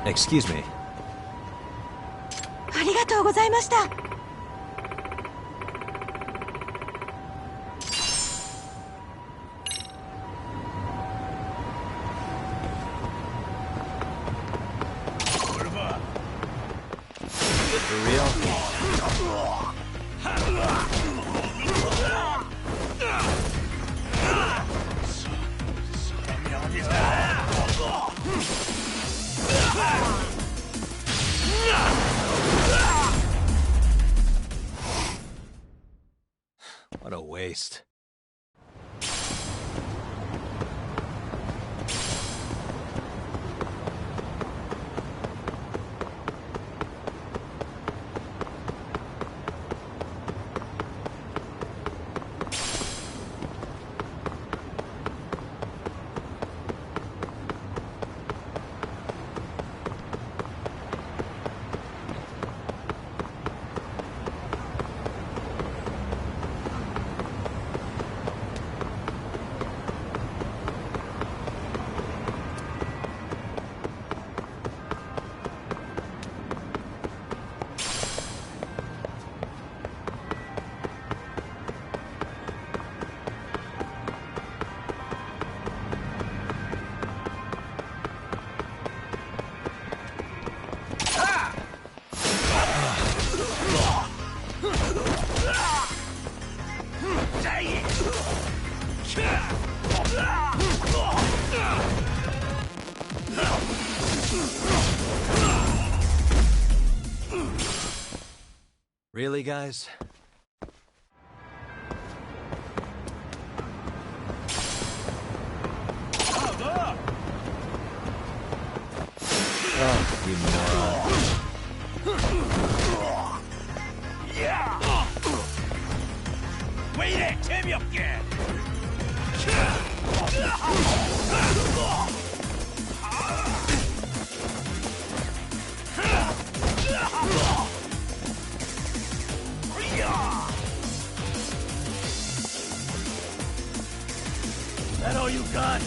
Excuse me. ありがとうございました。For real? What a waste. Really, guys? Oh, you moron. Yeah! Wait it, 재미없게! That all you got?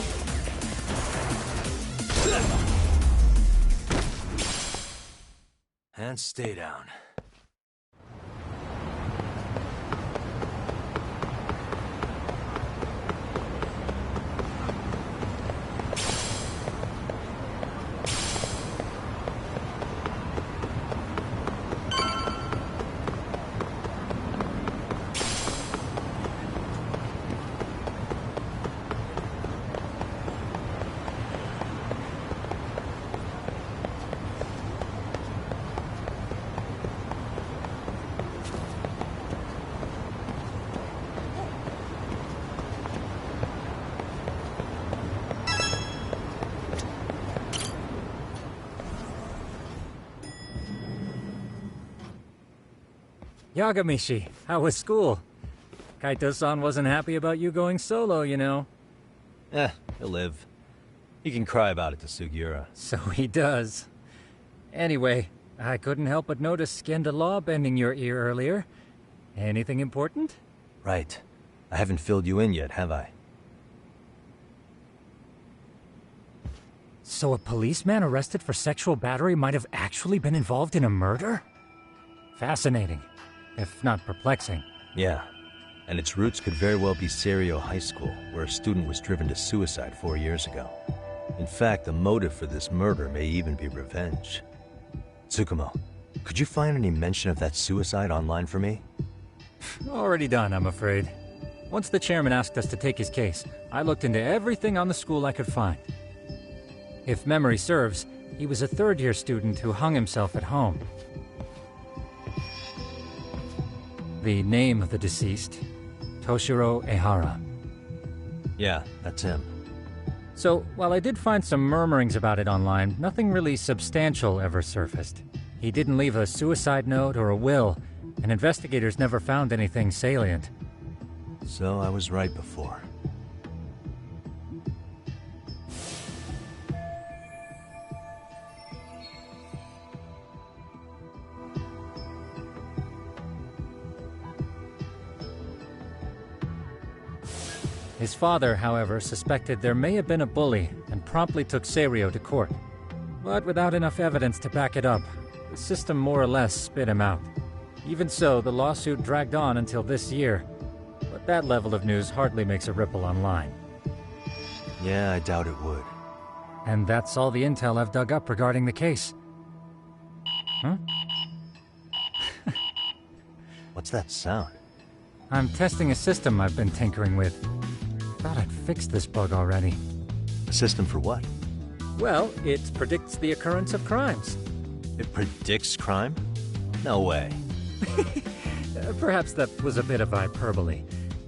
And stay down. Yagamishi, how was school? Kaito-san wasn't happy about you going solo, you know. He'll live. He can cry about it to Sugiura. So he does. Anyway, I couldn't help but notice Skenda Law bending your ear earlier. Anything important? Right. I haven't filled you in yet, have I? So a policeman arrested for sexual battery might have actually been involved in a murder? Fascinating, if not perplexing. Yeah. And its roots could very well be Seiryu Highschool, where a student was driven to suicide 4 years ago. In fact, the motive for this murder may even be revenge. Tsukumo, could you find any mention of that suicide online for me? Already done, I'm afraid. Once the chairman asked us to take his case, I looked into everything on the school I could find. If memory serves, he was a third-year student who hung himself at home. The name of the deceased, Toshiro Ehara. Yeah, that's him. So, while I did find some murmurings about it online, nothing really substantial ever surfaced. He didn't leave a suicide note or a will, and investigators never found anything salient. So I was right before. His father, however, suspected there may have been a bully and promptly took Seiryu to court. but without enough evidence to back it up, the system more or less spit him out. Even so, the lawsuit dragged on until this year, but that level of news hardly makes a ripple online. Yeah, I doubt it would. And that's all the intel I've dug up regarding the case. Huh? What's that sound? I'm testing a system I've been tinkering with. Thought I'd fixed this bug already. A system for what? Well, it predicts the occurrence of crimes. It predicts crime? No way. Perhaps that was a bit of hyperbole,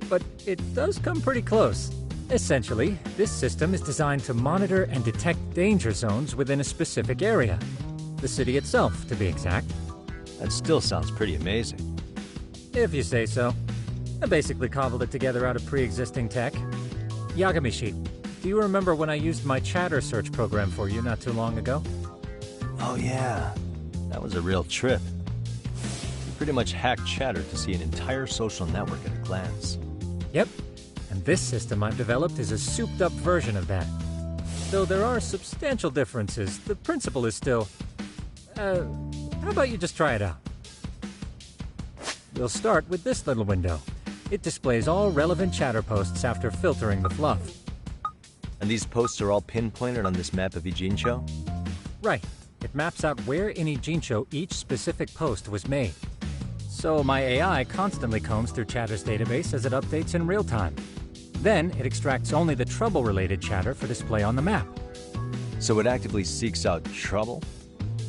but it does come pretty close. Essentially, this system is designed to monitor and detect danger zones within a specific area. The city itself, to be exact. That still sounds pretty amazing. If you say so. I basically cobbled it together out of pre-existing tech. Yagamishi, do you remember when I used my chatter search program for you not too long ago? Oh yeah, that was a real trip. You pretty much hacked Chatter to see an entire social network at a glance. Yep, and this system I've developed is a souped-up version of that. Though there are substantial differences, the principle is still... how about you just try it out? We'll start with this little window. It displays all relevant chatter posts after filtering the fluff. And these posts are all pinpointed on this map of Ijincho? Right. It maps out where in Ijincho each specific post was made. So my AI constantly combs through Chatter's database as it updates in real time. Then it extracts only the trouble-related chatter for display on the map. So it actively seeks out trouble?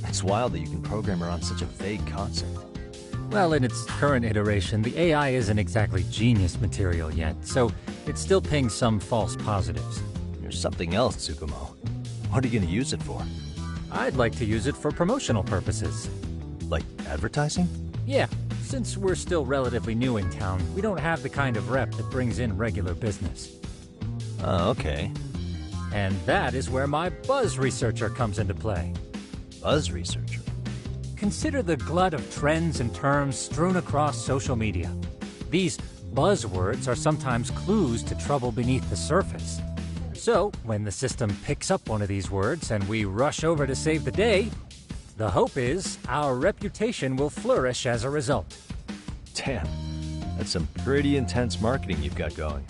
It's wild that you can program around such a vague concept. Well, in its current iteration, the AI isn't exactly genius material yet, so it still pings some false positives. There's something else, Tsukumo. What are you going to use it for? I'd like to use it for promotional purposes. Like advertising? Yeah, since we're still relatively new in town, we don't have the kind of rep that brings in regular business. Oh, okay. And that is where my buzz researcher comes into play. Buzz researcher? Consider the glut of trends and terms strewn across social media. These buzzwords are sometimes clues to trouble beneath the surface. So, when the system picks up one of these words and we rush over to save the day, the hope is our reputation will flourish as a result. Damn, that's some pretty intense marketing you've got going.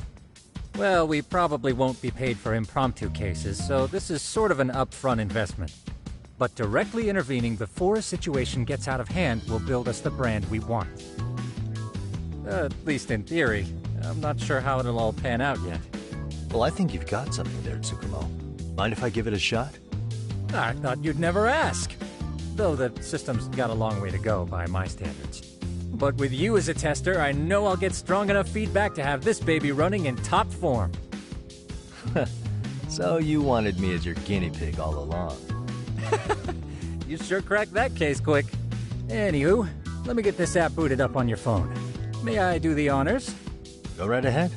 Well, we probably won't be paid for impromptu cases, so this is sort of an upfront investment. But directly intervening before a situation gets out of hand will build us the brand we want. At least in theory. I'm not sure how it'll all pan out yet. Well, I think you've got something there, Tsukumo. Mind if I give it a shot? I thought you'd never ask. Though the system's got a long way to go by my standards. But with you as a tester, I know I'll get strong enough feedback to have this baby running in top form. So you wanted me as your guinea pig all along. You sure cracked that case quick. Anywho, let me get this app booted up on your phone. May I do the honors? Go right ahead.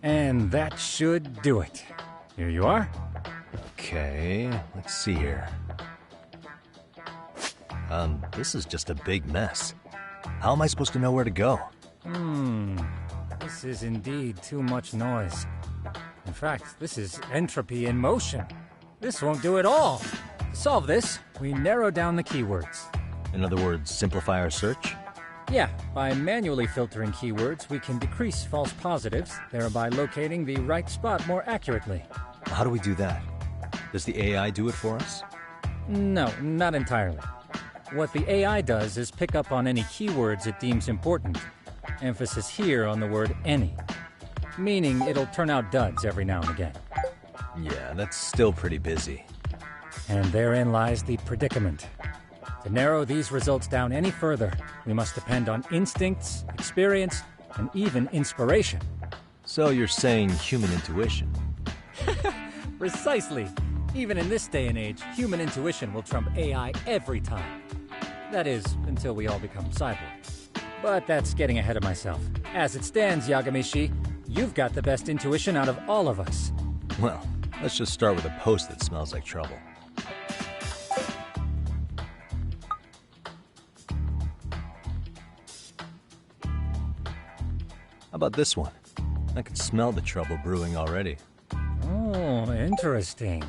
And that should do it. Here you are. Okay, let's see here. This is just a big mess. How am I supposed to know where to go? This is indeed too much noise. In fact, this is entropy in motion. This won't do it all. To solve this, we narrow down the keywords. In other words, simplify our search? Yeah, by manually filtering keywords, we can decrease false positives, thereby locating the right spot more accurately. How do we do that? Does the AI do it for us? No, not entirely. What the AI does is pick up on any keywords it deems important. Emphasis here on the word any. Meaning it'll turn out duds every now and again. Yeah, that's still pretty busy. And therein lies the predicament. To narrow these results down any further, we must depend on instincts, experience, and even inspiration. So you're saying human intuition? Precisely. Even in this day and age, human intuition will trump AI every time. That is, until we all become cyborgs. But that's getting ahead of myself. As it stands, Yagamishi, you've got the best intuition out of all of us. Well, let's just start with a post that smells like trouble. How about this one? I can smell the trouble brewing already. Oh, interesting.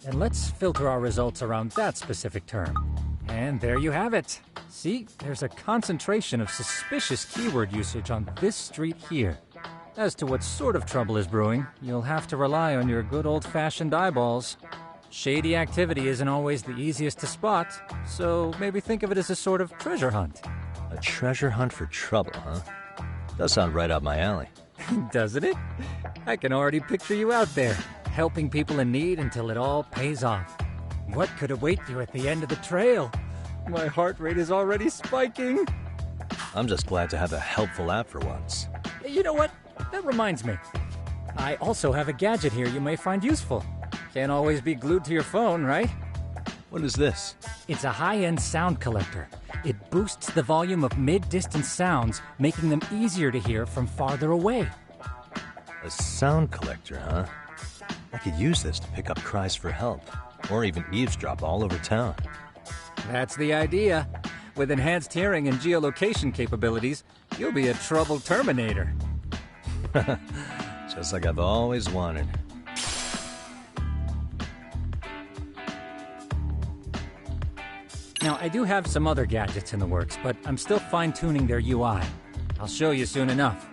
And let's filter our results around that specific term. And there you have it. See, there's a concentration of suspicious keyword usage on this street here. As to what sort of trouble is brewing, you'll have to rely on your good old-fashioned eyeballs. Shady activity isn't always the easiest to spot, so maybe think of it as a sort of treasure hunt. A treasure hunt for trouble, huh? Does sound right up my alley. Doesn't it? I can already picture you out there, helping people in need until it all pays off. What could await you at the end of the trail? My heart rate is already spiking. I'm just glad to have a helpful app for once. You know what? That reminds me. I also have a gadget here you may find useful. Can't always be glued to your phone, right? What is this? It's a high-end sound collector. It boosts the volume of mid-distance sounds, making them easier to hear from farther away. A sound collector, huh? I could use this to pick up cries for help, or even eavesdrop all over town. That's the idea. With enhanced hearing and geolocation capabilities, you'll be a trouble terminator. Just like I've always wanted. Now, I do have some other gadgets in the works, but I'm still fine-tuning their UI. I'll show you soon enough.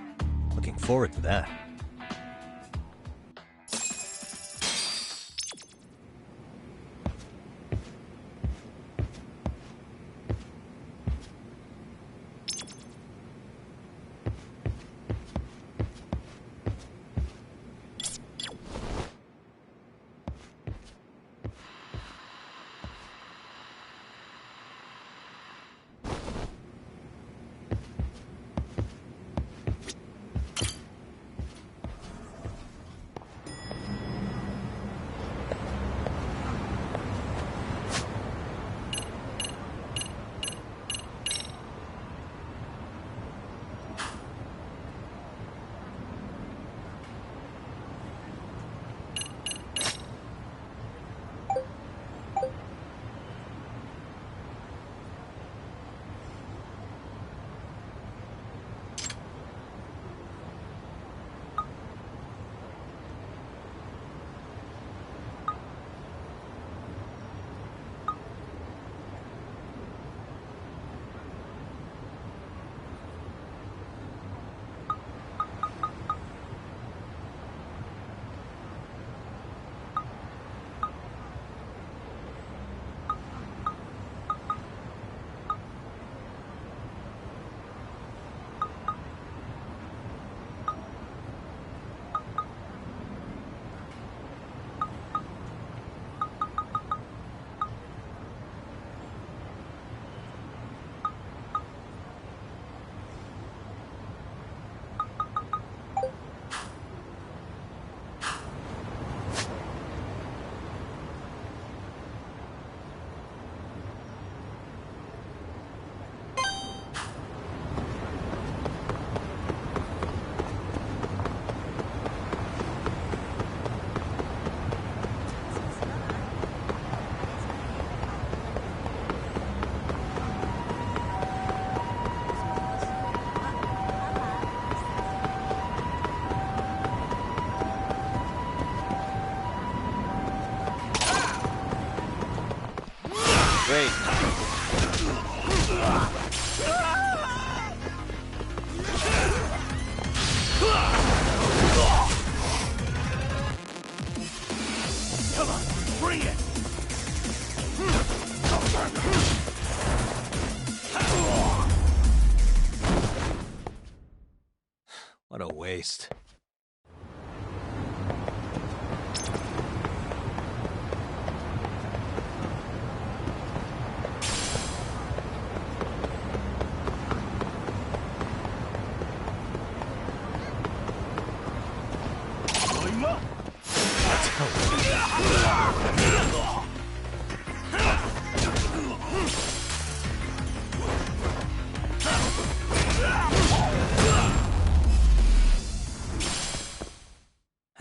Looking forward to that. Great. Come on, bring it! What a waste.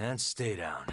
And stay down.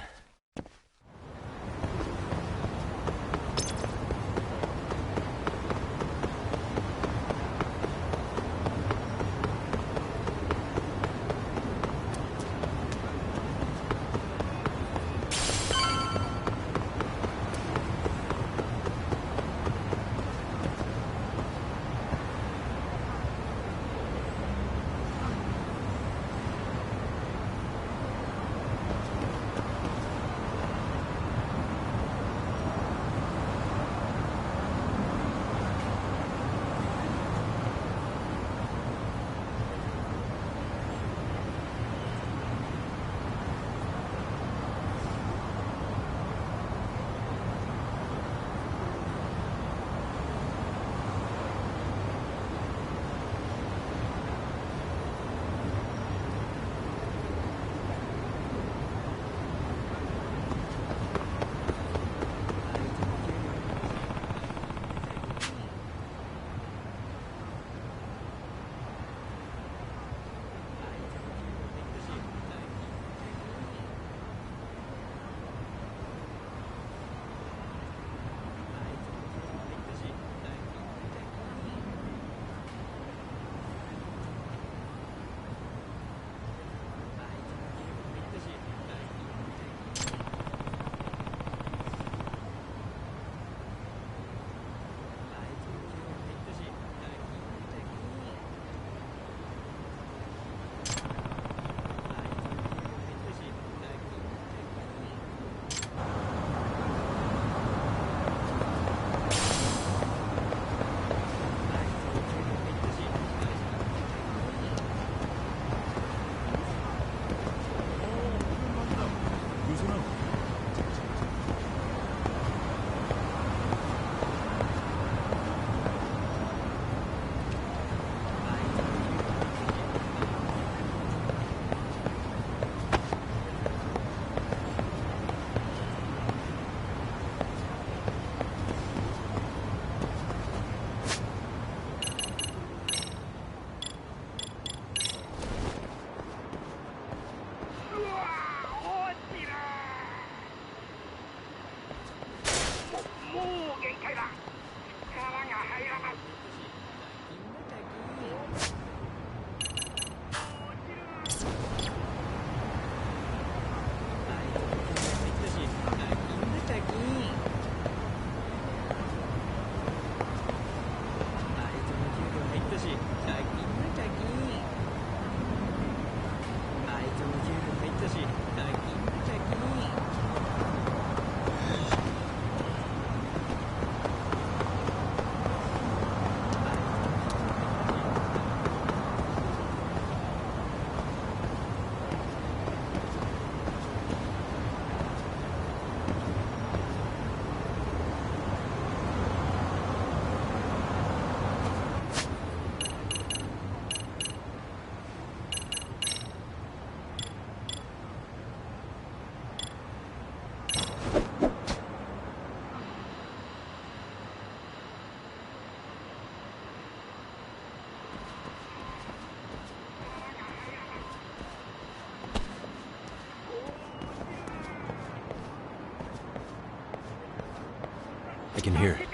I can hear it.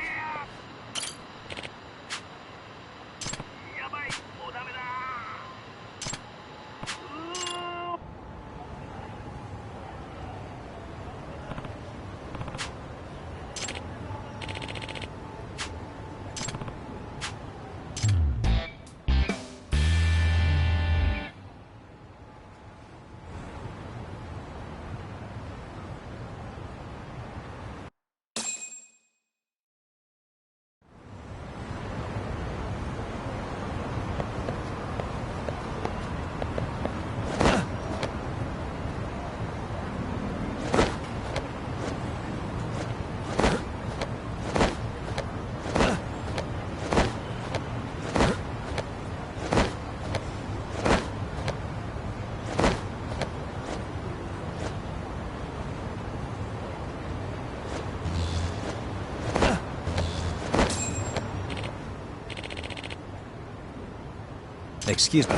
Excuse me.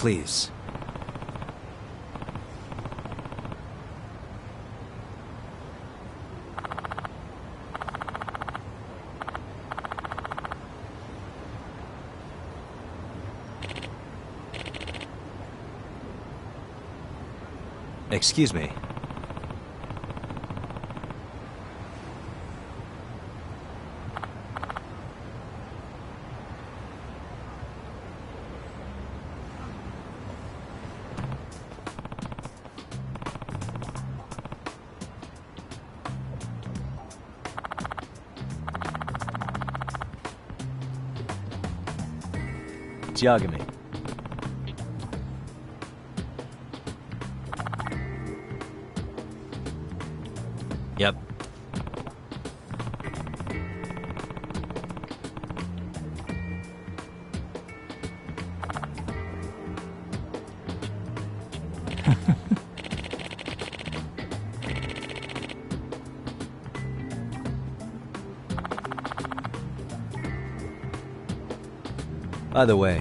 Please. Excuse me. Judgement. Yep. By the way,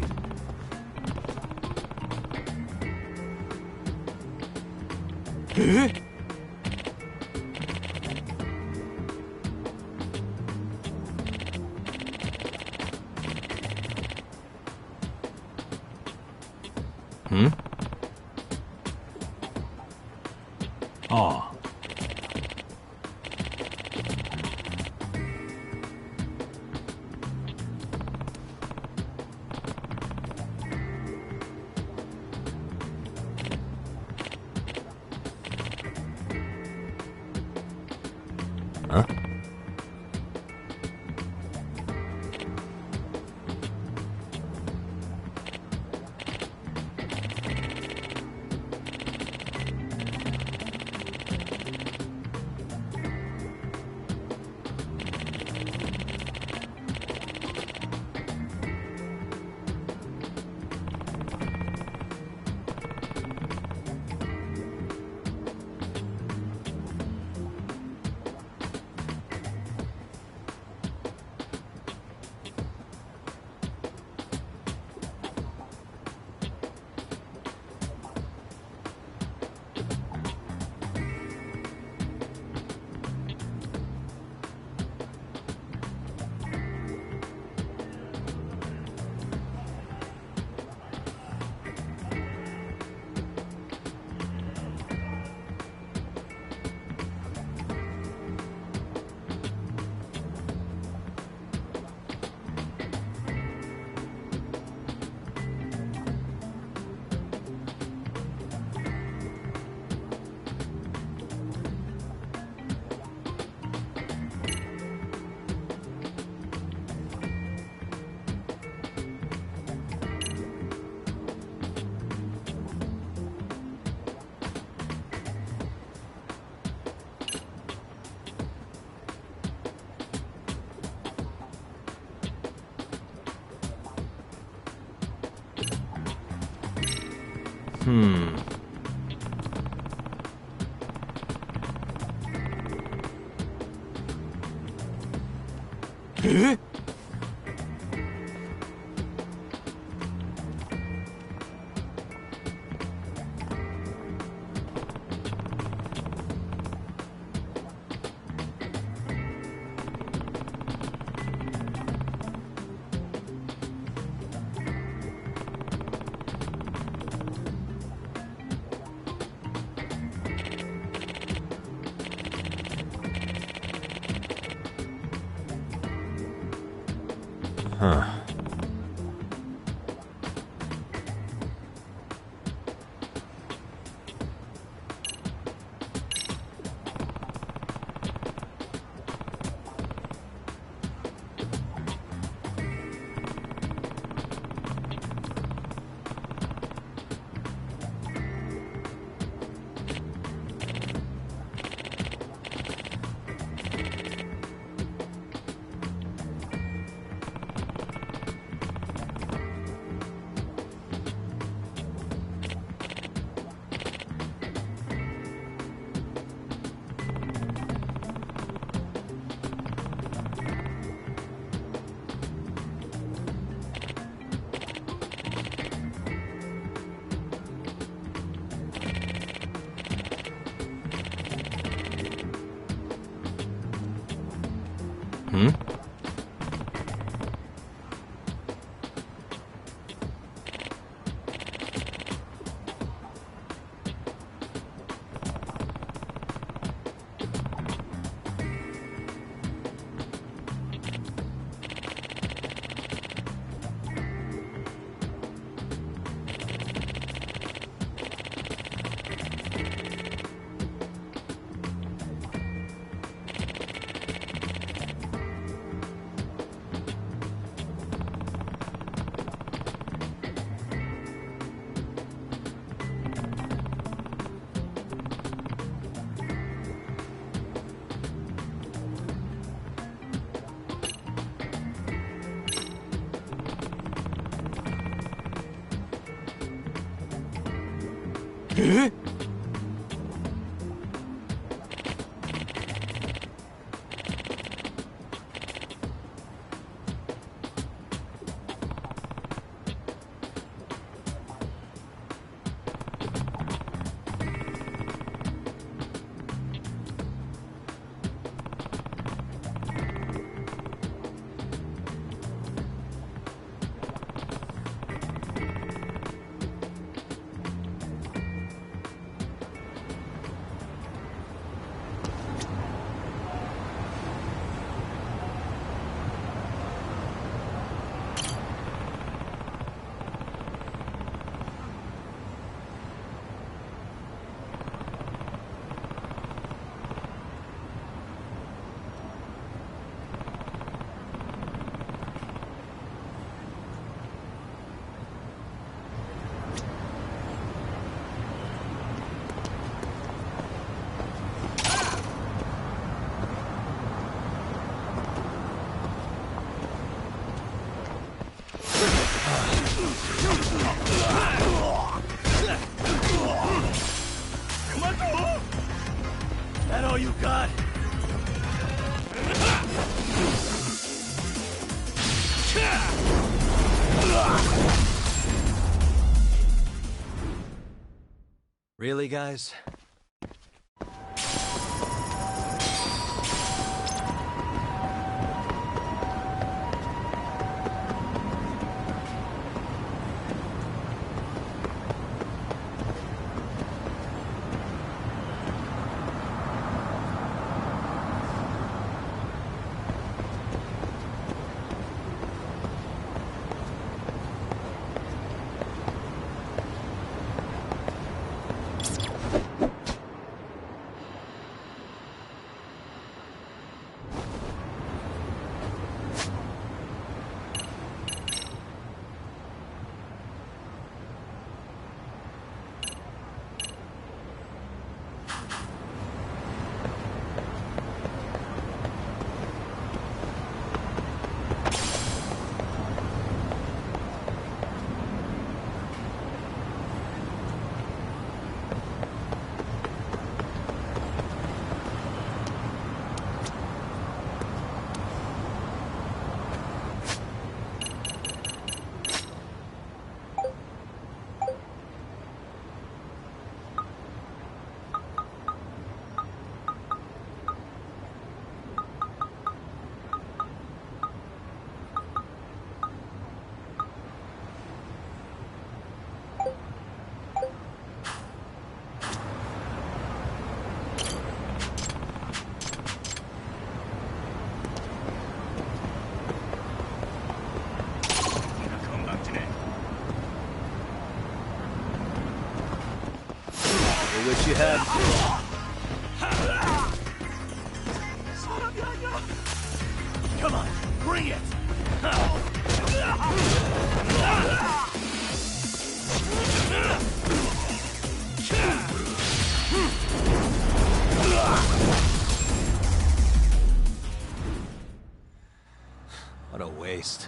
Oh. huh? Huh. Hmm? That all you got? Really, guys? you had. Come on, bring it! What a waste.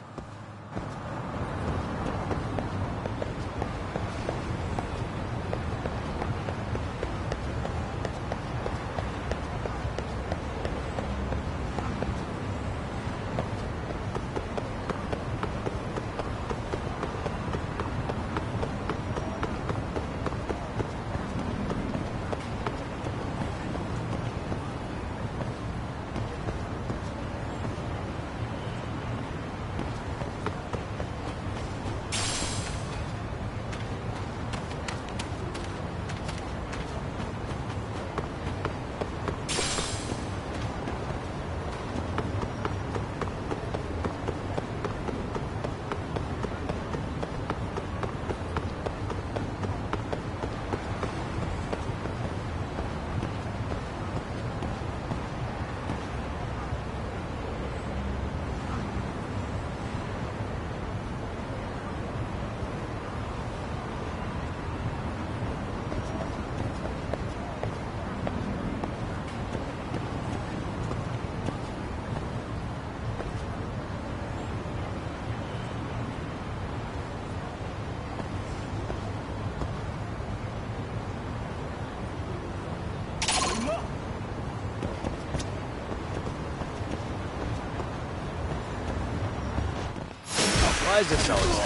Why is this always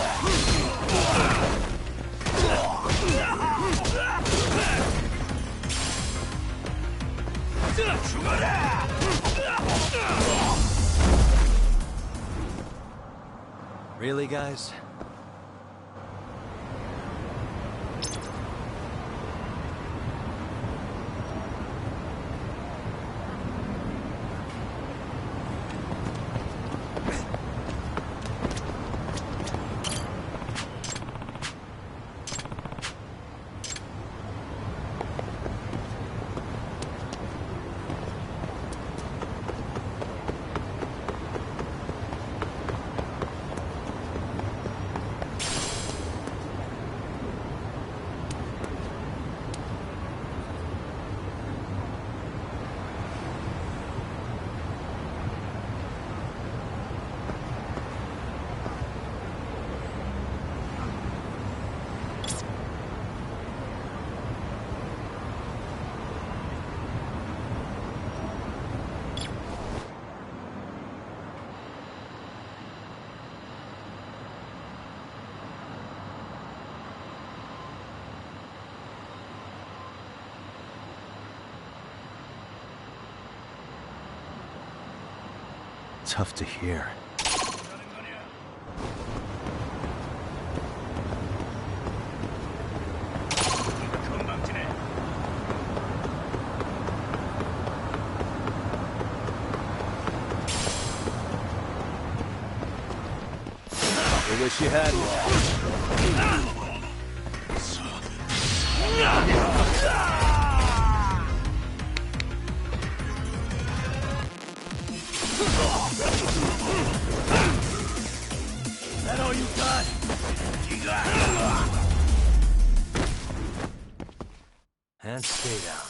that? Really, guys? Tough to hear. I wish you had more. That all you got? And stay down.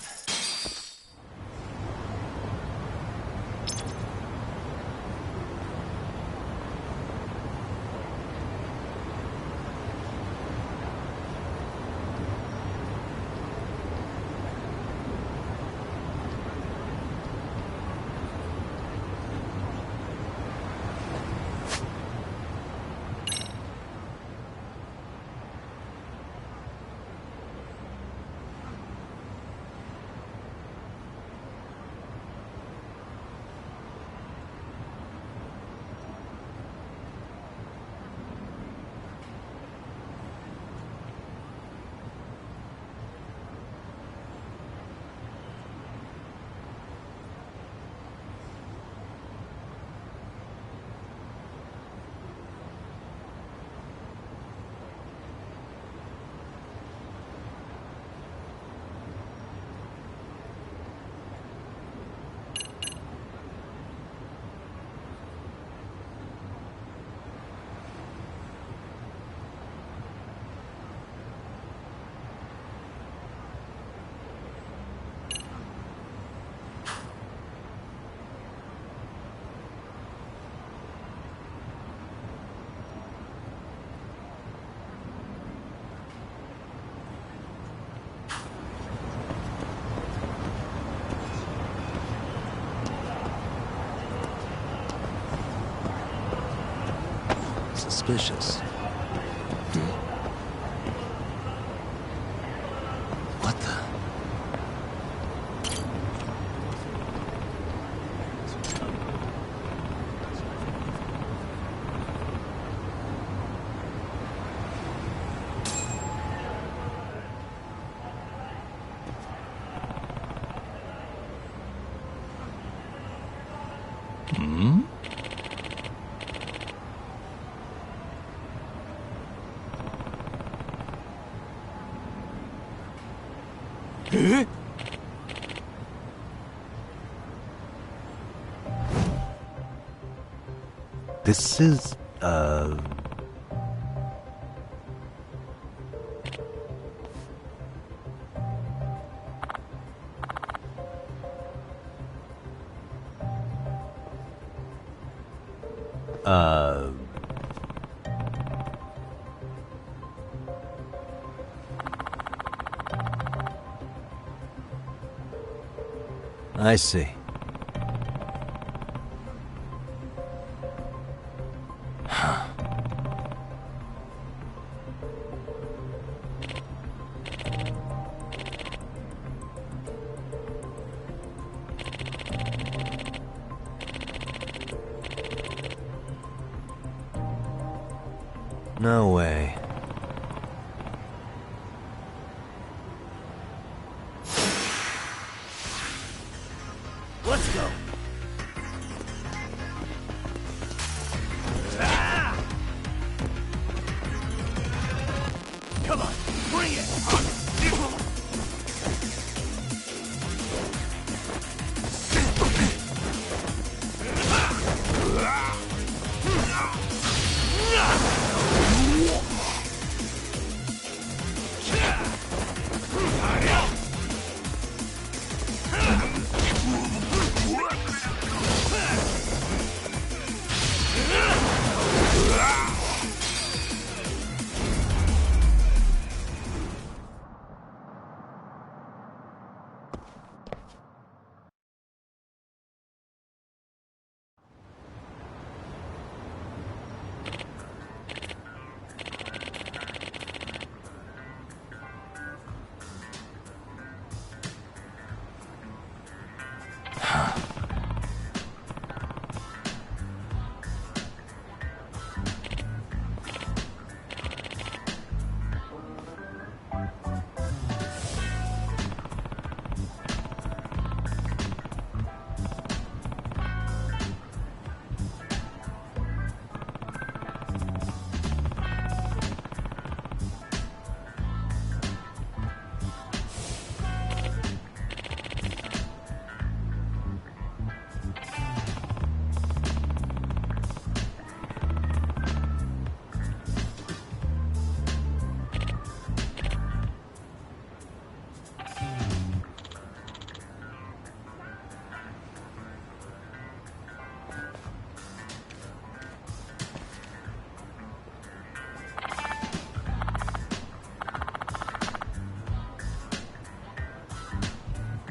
suspicious. What the? This is, I see. No way. Let's go. Ah! Come on, bring it.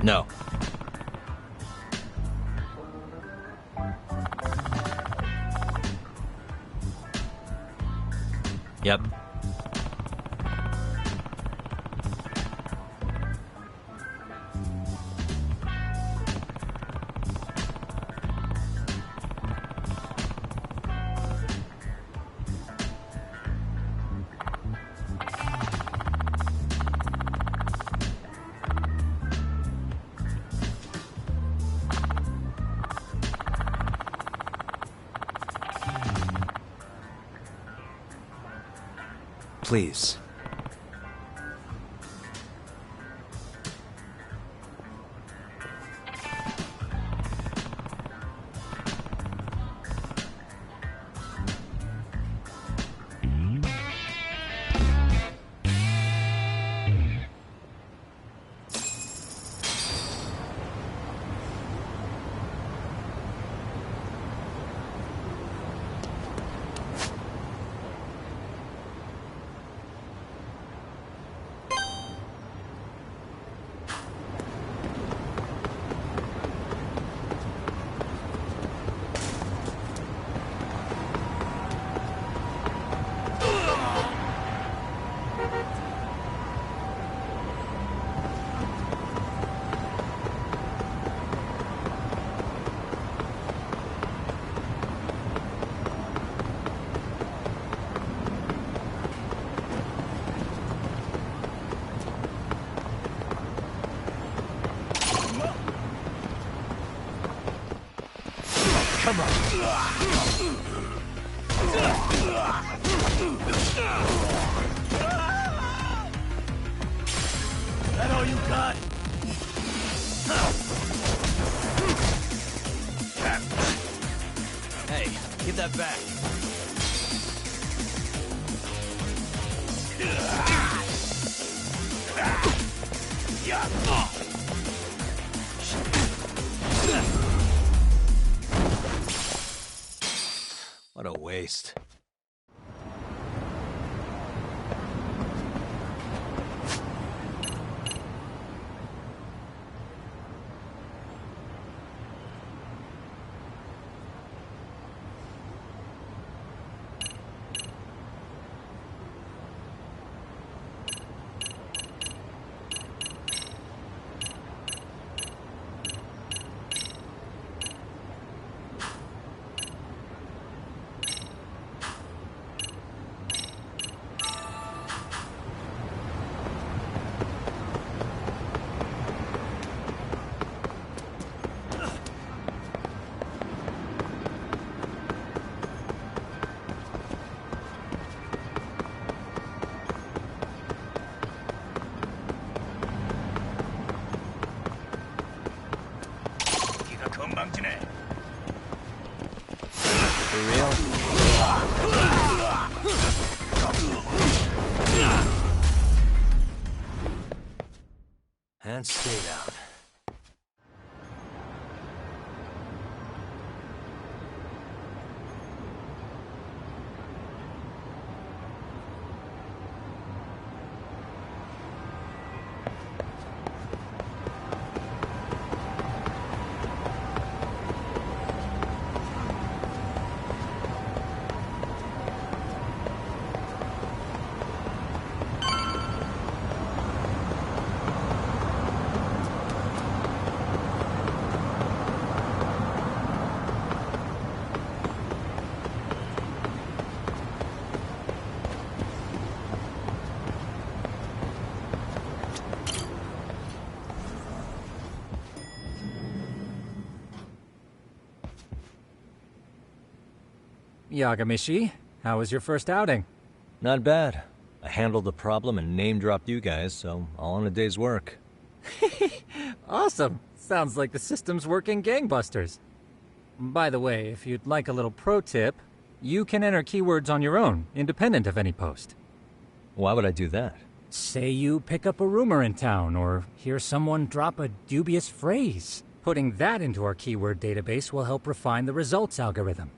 No. Yep. Please. Come on. That all you got? Hey, give that back. What a waste. For real? And stay down. Yagamishi, how was your first outing? Not bad. I handled the problem and name-dropped you guys, so all in a day's work. Awesome! Sounds like the system's working gangbusters. By the way, if you'd like a little pro tip, you can enter keywords on your own, independent of any post. Why would I do that? Say you pick up a rumor in town, or hear someone drop a dubious phrase. Putting that into our keyword database will help refine the results algorithm.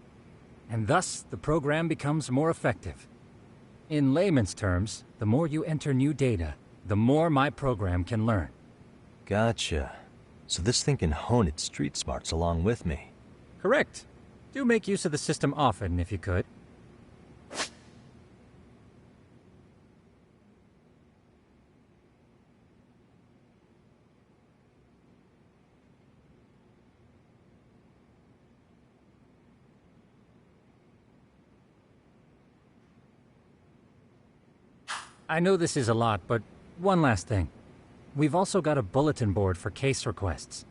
And thus, the program becomes more effective. In layman's terms, the more you enter new data, the more my program can learn. Gotcha. So this thing can hone its street smarts along with me. Correct. Do make use of the system often, if you could. I know this is a lot, but one last thing. We've also got a bulletin board for case requests.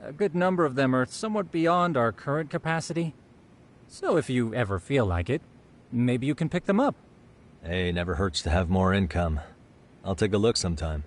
A good number of them are somewhat beyond our current capacity. So if you ever feel like it, maybe you can pick them up. Hey, never hurts to have more income. I'll take a look sometime.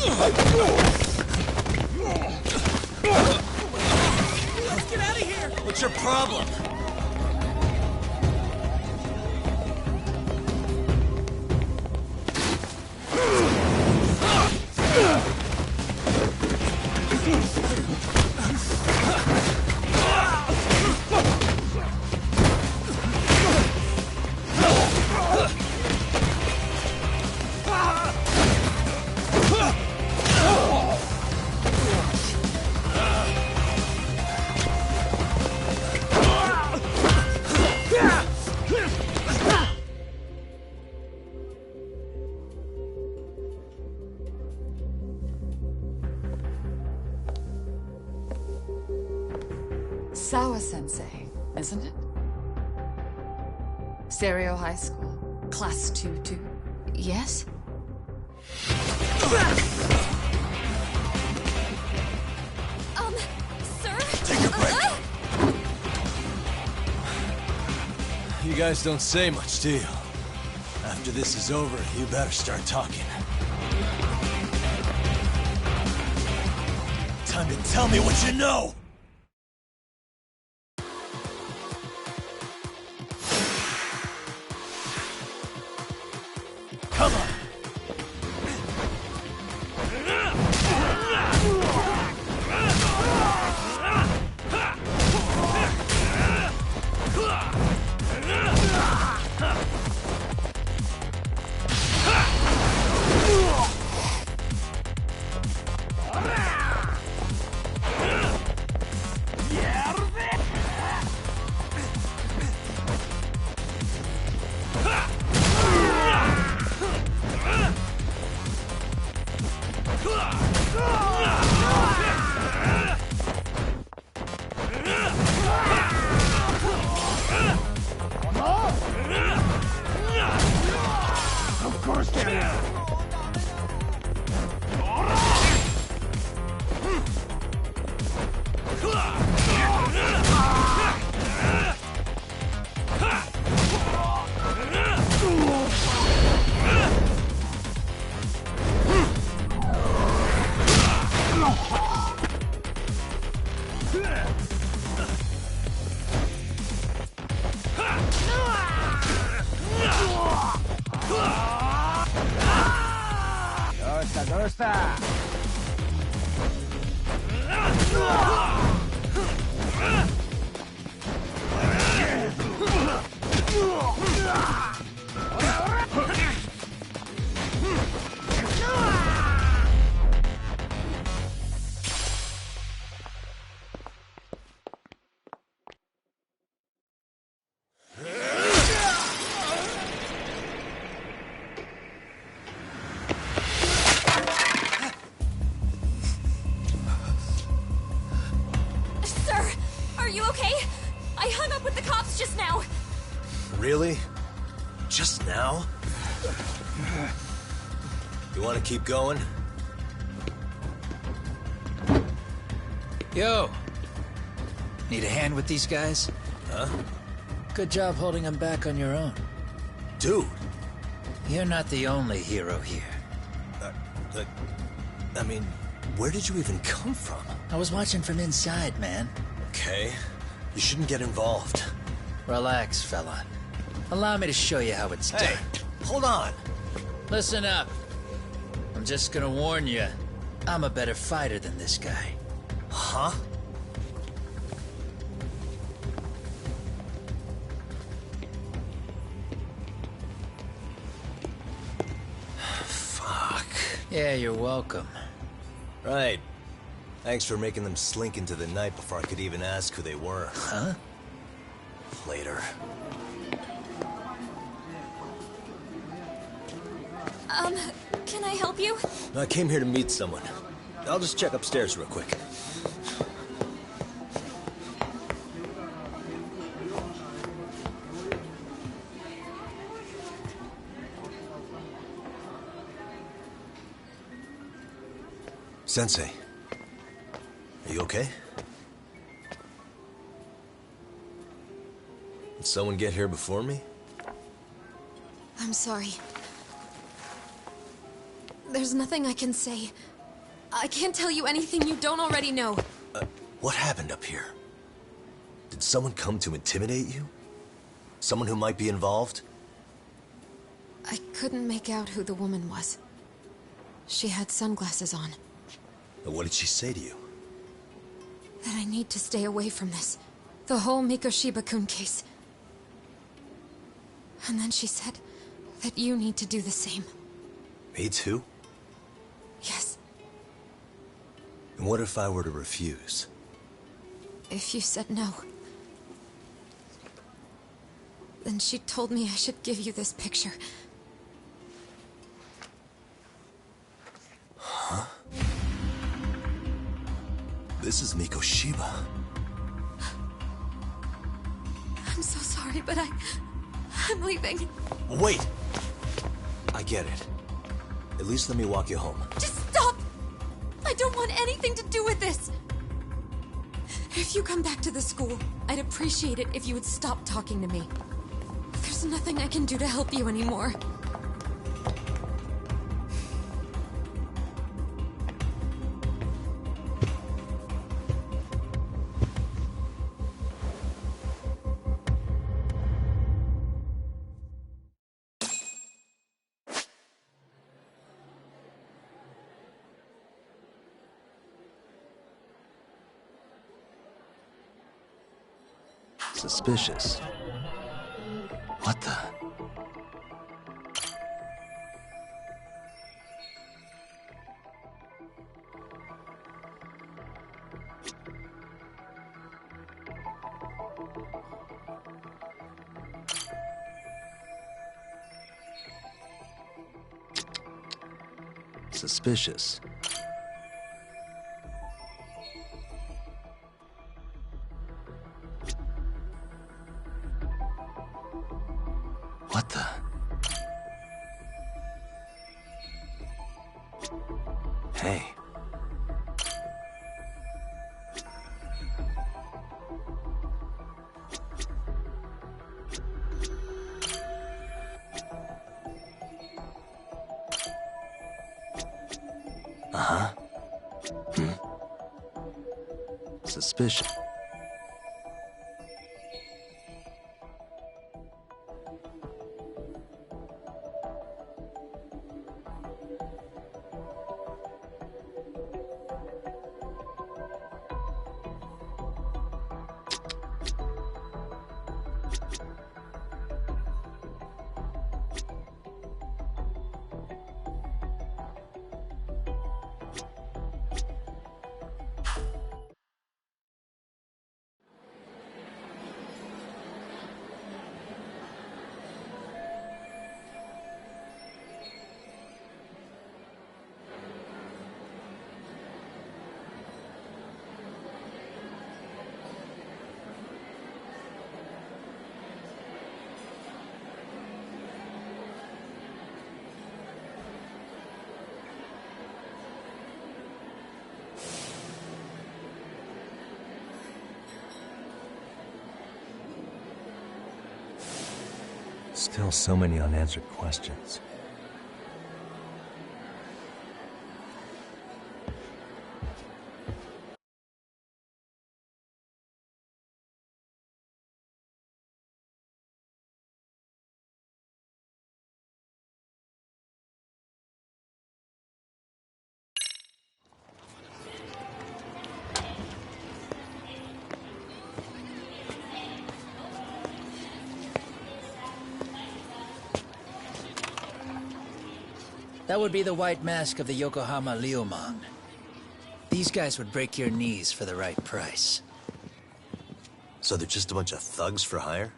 Let's get out of here! What's your problem? Sawa-sensei, isn't it? Seiryu High School, Class 2-2. Yes? Sir? Take a break. You guys don't say much, do you? After this is over, you better start talking. Time to tell me what you know! Come on! Really? Just now? You want to keep going? Yo! Need a hand with these guys? Huh? Good job holding them back on your own. Dude! You're not the only hero here. I mean, where did you even come from? I was watching from inside, man. Okay. You shouldn't get involved. Relax, fella. Allow me to show you how it's done. Hey, hold on! Listen up. I'm just gonna warn you. I'm a better fighter than this guy. Huh? Fuck. Yeah, you're welcome. Right. Thanks for making them slink into the night before I could even ask who they were. Huh? Later. Can I help you? I came here to meet someone. I'll just check upstairs real quick. Sensei, are you okay? Did someone get here before me? I'm sorry. There's nothing I can say. I can't tell you anything you don't already know. What happened up here? Did someone come to intimidate you? Someone who might be involved? I couldn't make out who the woman was. She had sunglasses on. What did she say to you? That I need to stay away from this. The whole Mikoshiba-kun case. And then she said that you need to do the same. Me too? Yes. And what if I were to refuse? If you said no. Then she told me I should give you this picture. Huh? This is Mikoshiba. I'm so sorry, but I'm leaving. Wait! I get it. At least let me walk you home. Just stop! I don't want anything to do with this! If you come back to the school, I'd appreciate it if you would stop talking to me. There's nothing I can do to help you anymore. Suspicious. What the? Suspicious. What the? Hey. Uh-huh. Suspicious. Still so many unanswered questions. That would be the white mask of the Yokohama Liumang. These guys would break your knees for the right price. So they're just a bunch of thugs for hire?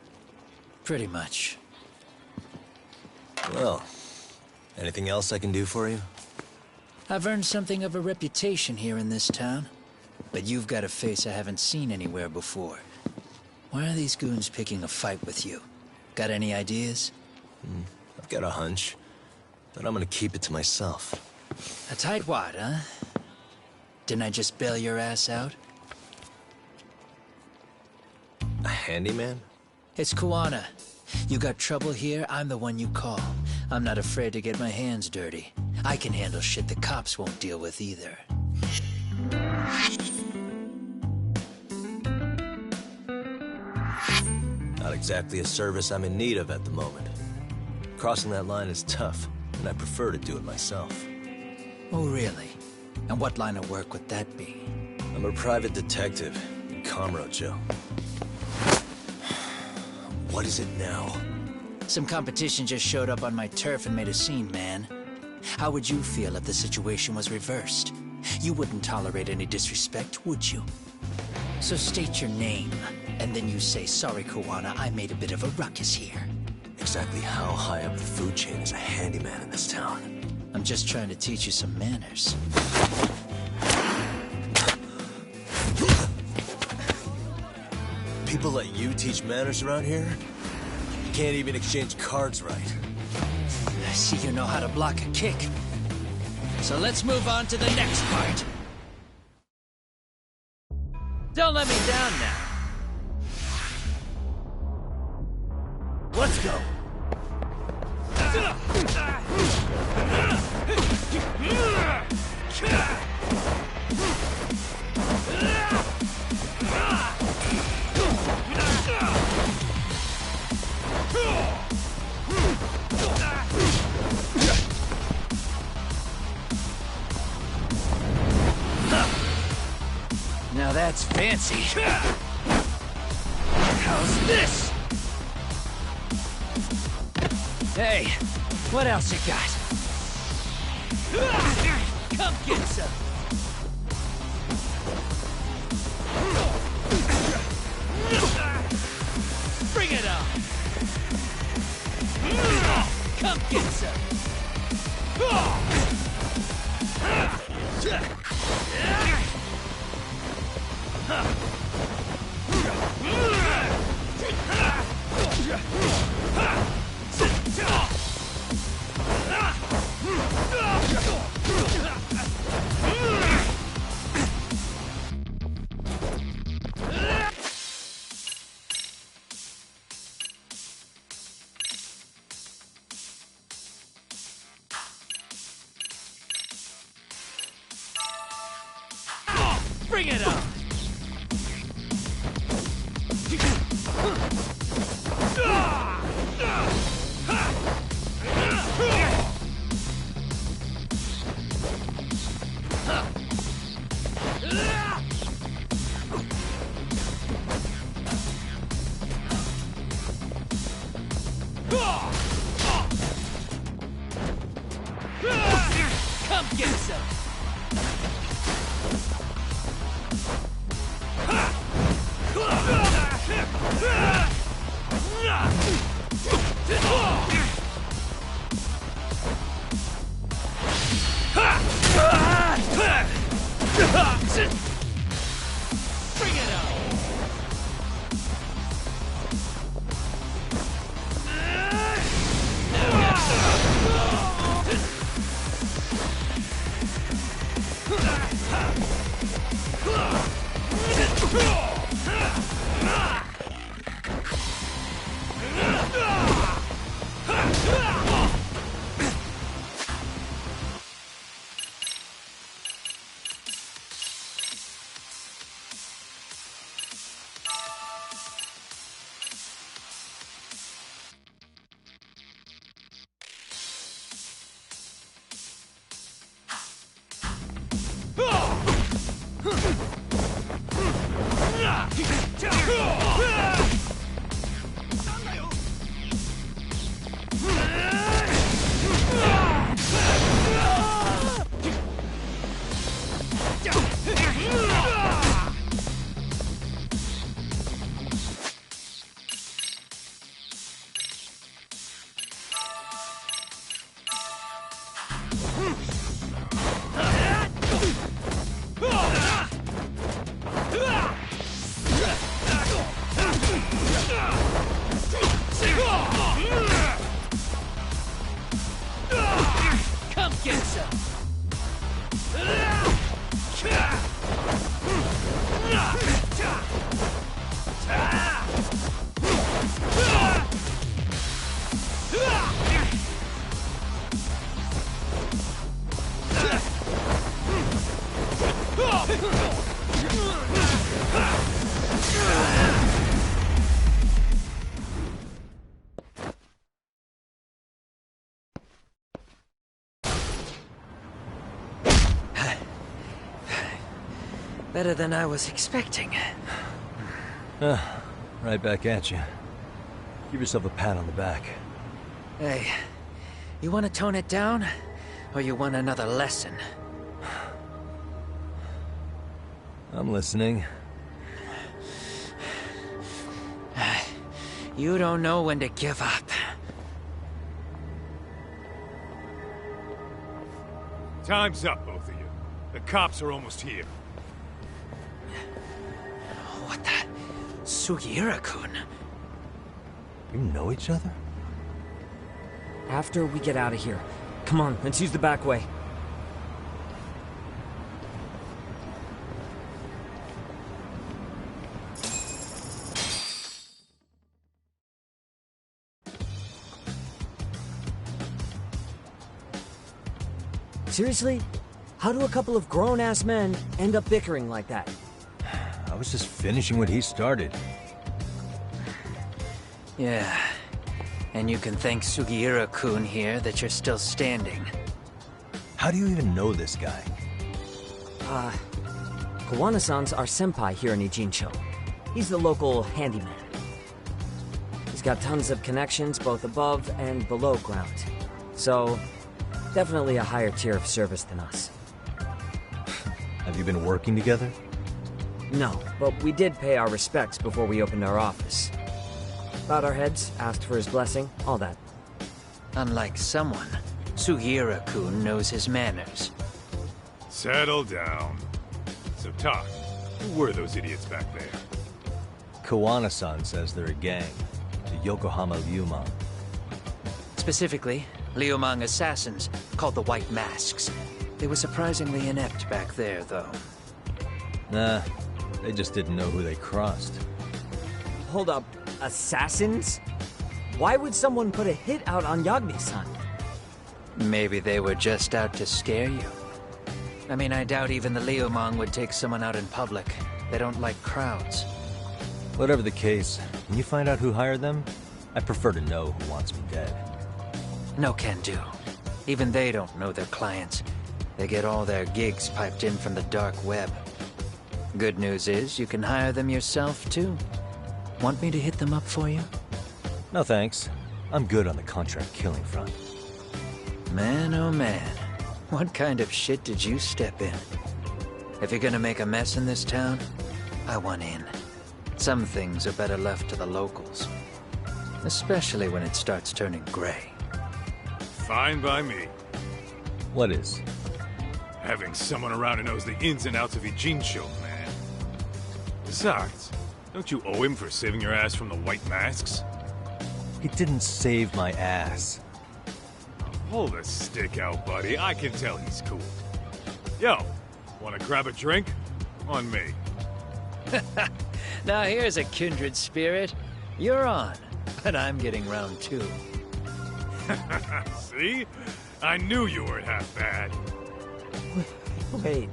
Pretty much. Well, anything else I can do for you? I've earned something of a reputation here in this town. But you've got a face I haven't seen anywhere before. Why are these goons picking a fight with you? Got any ideas? I've got a hunch, but I'm gonna keep it to myself. A tightwad, huh? Didn't I just bail your ass out? A handyman? It's Kuwana. You got trouble here, I'm the one you call. I'm not afraid to get my hands dirty. I can handle shit the cops won't deal with either. Not exactly a service I'm in need of at the moment. Crossing that line is tough, and I prefer to do it myself. Oh, really? And what line of work would that be? I'm a private detective in Kamurocho. What is it now? Some competition just showed up on my turf and made a scene, man. How would you feel if the situation was reversed? You wouldn't tolerate any disrespect, would you? So state your name, and then you say, "Sorry, Kawana, I made a bit of a ruckus here." Exactly how high up the food chain is a handyman in this town? I'm just trying to teach you some manners. People let you teach manners around here? You can't even exchange cards right. I see you know how to block a kick. So let's move on to the next part. Don't let me down now. Let's go! Now that's fancy. How's this? Hey, what else you got? Come get some. Bring it on. Come get some. Bring it on! Come get some! Bring it on! Come get some! Better than I was expecting. Right back at you. Give yourself a pat on the back. Hey, you want to tone it down? Or you want another lesson? I'm listening. You don't know when to give up. Time's up, both of you. The cops are almost here. What the? Sugiura-kun? You know each other? After we get out of here. Come on, let's use the back way. Seriously? How do a couple of grown-ass men end up bickering like that? I was just finishing what he started. Yeah. And you can thank Sugiura-kun here that you're still standing. How do you even know this guy? Kawana-san's our senpai here in Ijincho. He's the local handyman. He's got tons of connections both above and below ground. So, definitely a higher tier of service than us. Have you been working together? No, but we did pay our respects before we opened our office. Bowed our heads, asked for his blessing, all that. Unlike someone, Sugiura-kun knows his manners. Settle down. So, talk. Who were those idiots back there? Kawana-san says they're a gang. The Yokohama Ryumon. Specifically, Liumang assassins, called the White Masks. They were surprisingly inept back there, though. Nah, they just didn't know who they crossed. Hold up, assassins? Why would someone put a hit out on Yagami-san? Maybe they were just out to scare you. I mean, I doubt even the Liumang would take someone out in public. They don't like crowds. Whatever the case, can you find out who hired them? I prefer to know who wants me dead. No can do. Even they don't know their clients. They get all their gigs piped in from the dark web. Good news is, you can hire them yourself, too. Want me to hit them up for you? No thanks. I'm good on the contract killing front. Man, oh man. What kind of shit did you step in? If you're gonna make a mess in this town, I want in. Some things are better left to the locals. Especially when it starts turning gray. Fine by me. What is? Having someone around who knows the ins and outs of Ijincho, man. Besides, don't you owe him for saving your ass from the White Masks? He didn't save my ass. Pull the stick out, buddy. I can tell he's cool. Yo, wanna grab a drink? On me. Now here's a kindred spirit. You're on, but I'm getting round two. See? I knew you weren't half bad. Wait,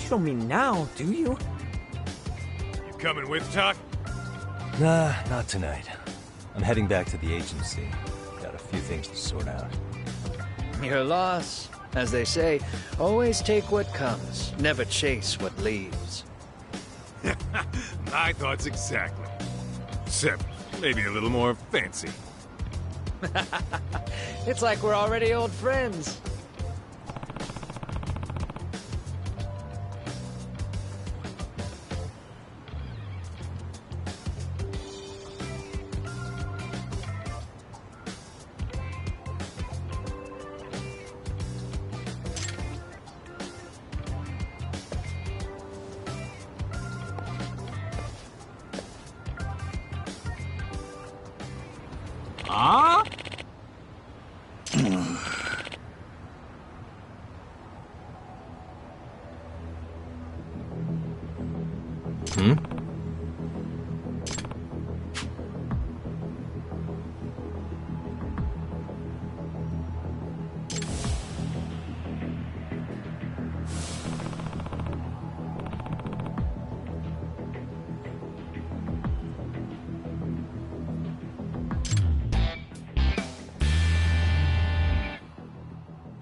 you don't mean now, do you? You coming with, Tuck? Nah, not tonight. I'm heading back to the agency. Got a few things to sort out. Your loss. As they say, always take what comes, never chase what leaves. My thoughts exactly. Except maybe a little more fancy. It's like we're already old friends. Huh?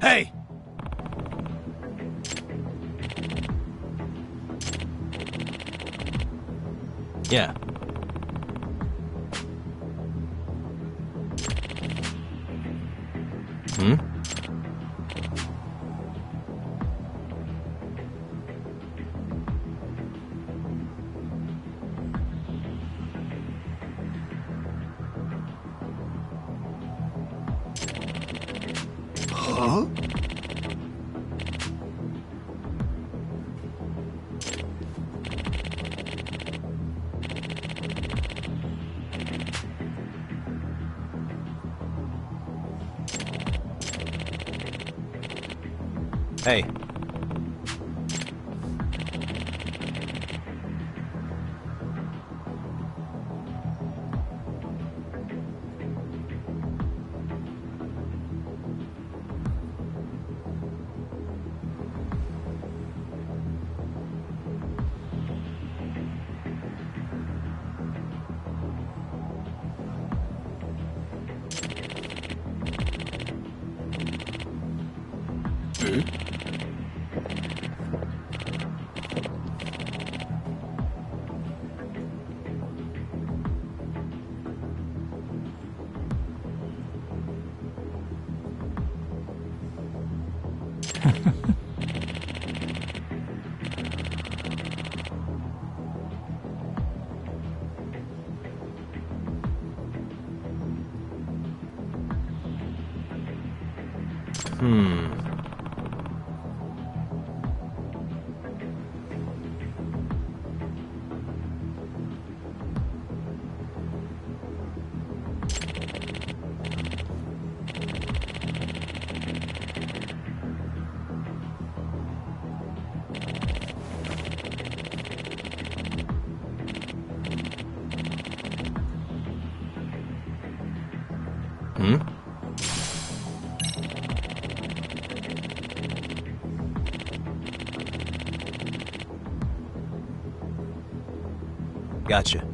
Hey! Yeah. Hmm? Huh? Hey. Hmm? Gotcha.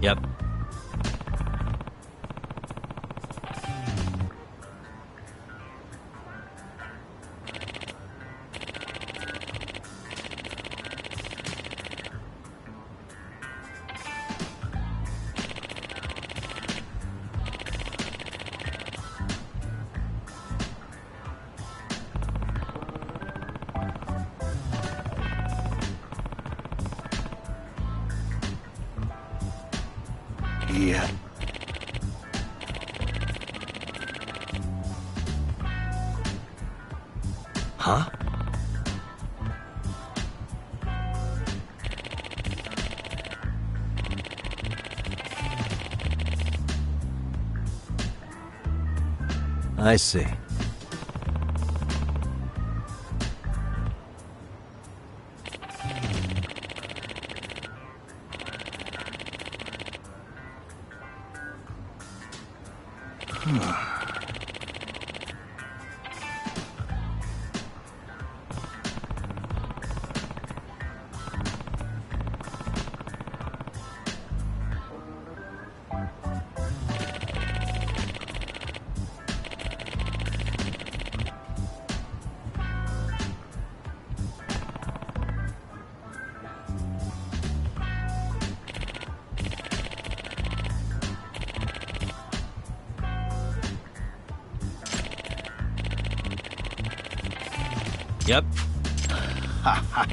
Yep. idea. Huh? I see. Yep. Huh.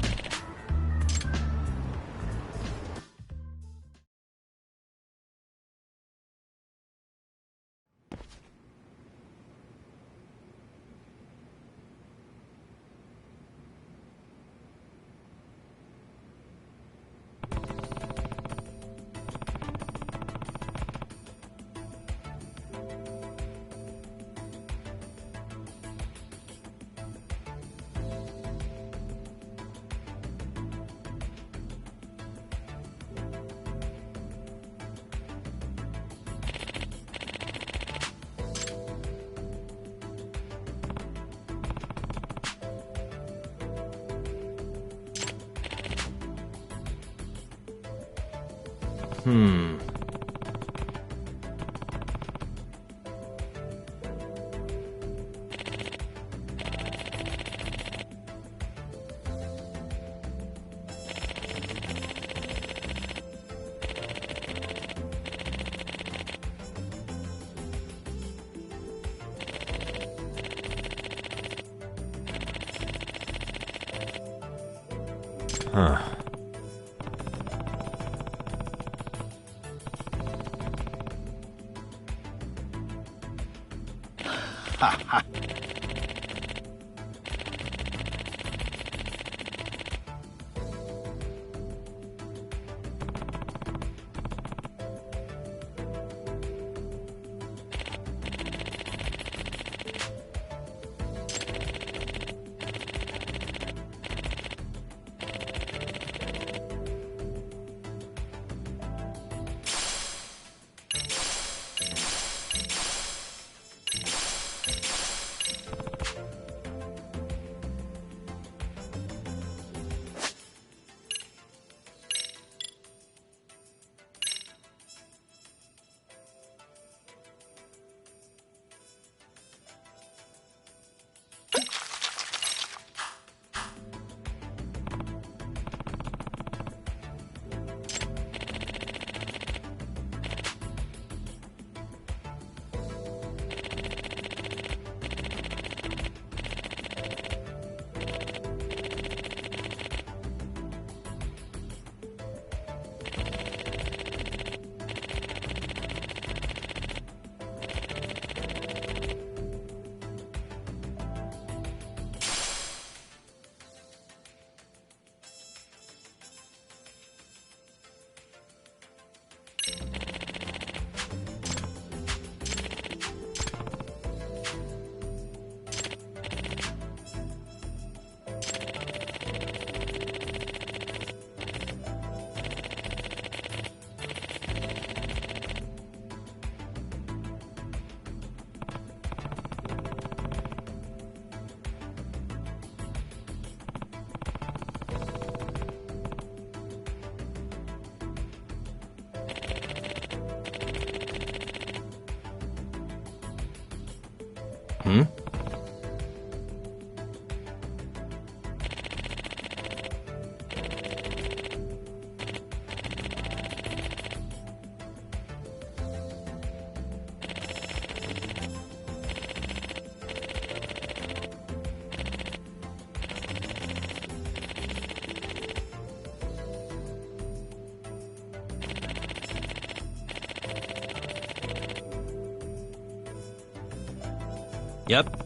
Hmm? Yep.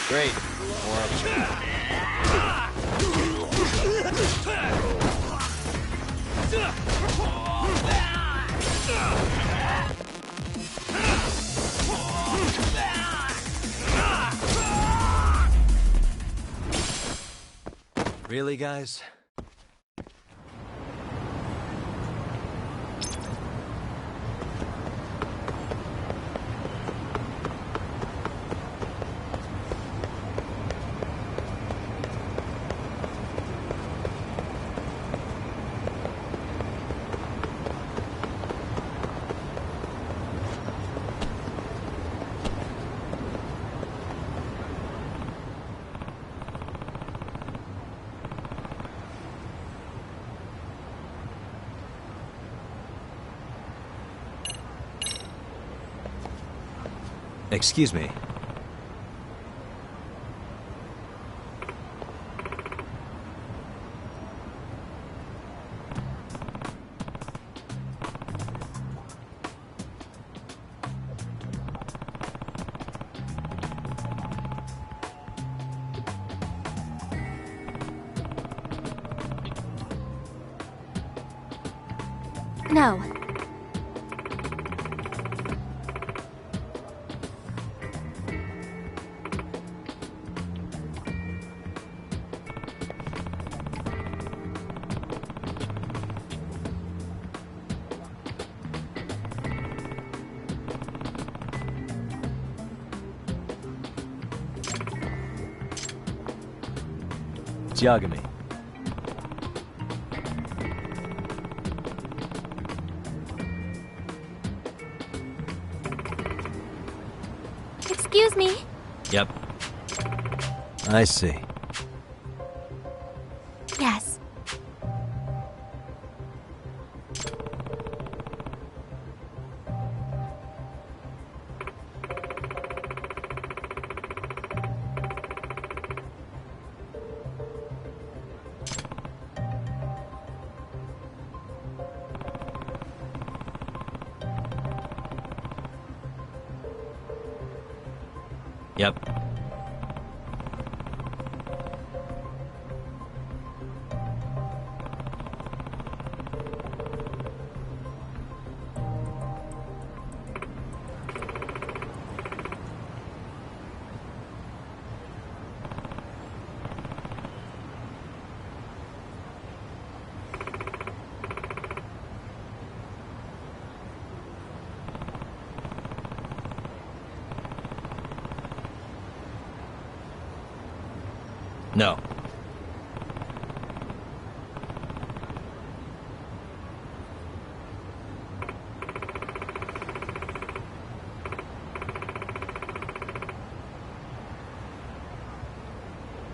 Great. More up. Really, guys? Excuse me. No. Judgement. Excuse me? Yep. I see. Yes. Yep. No.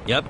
Yep.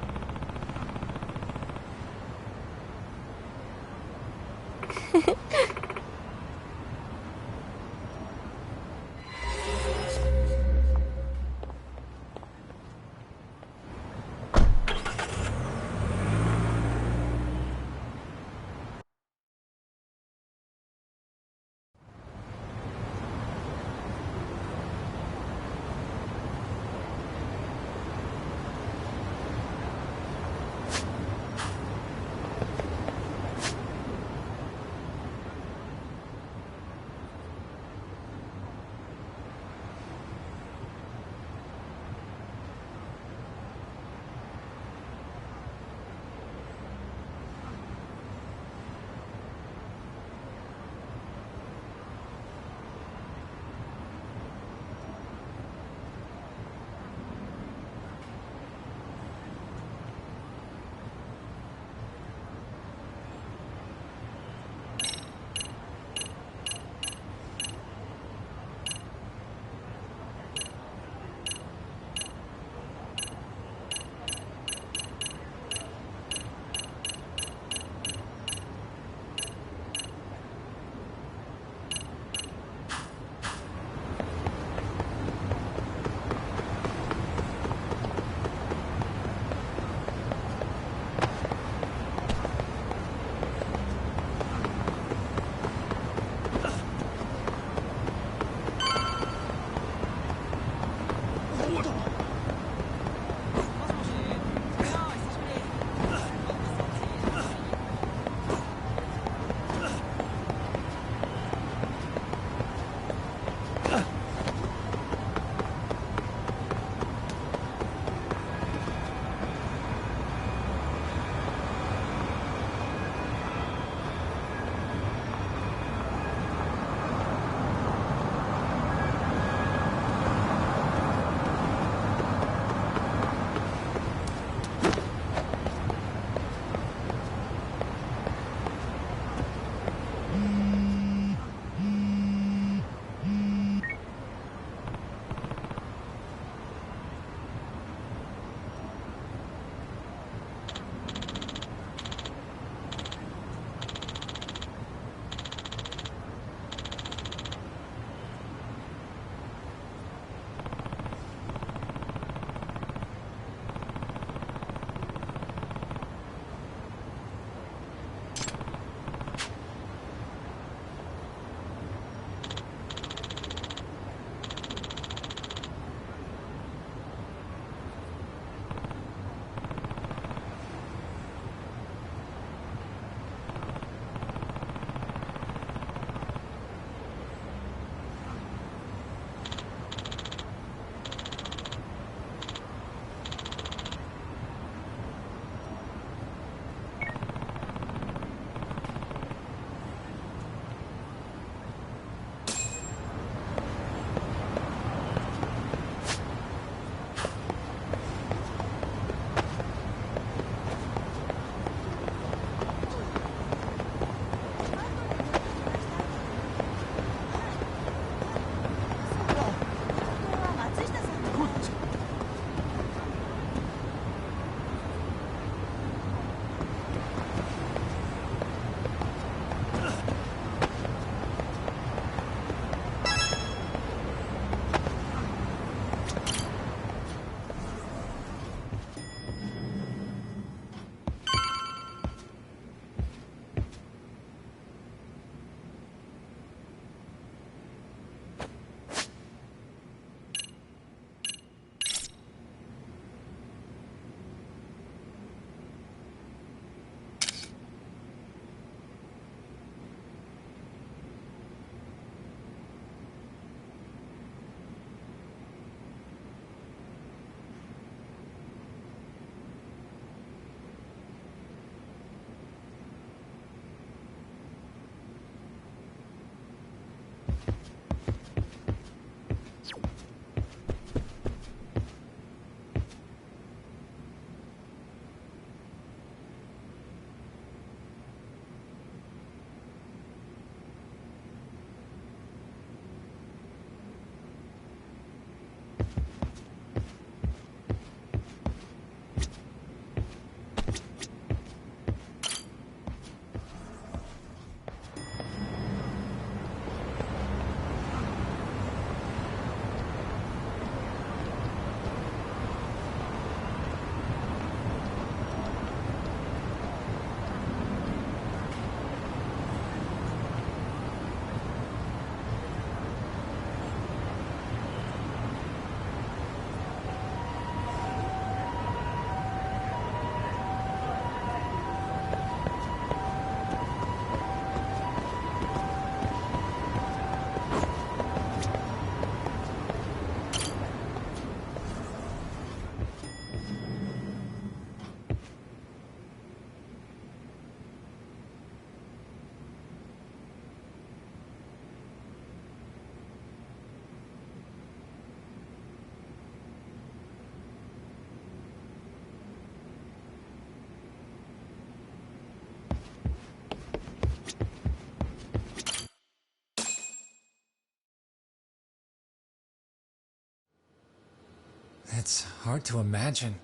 it's hard to imagine.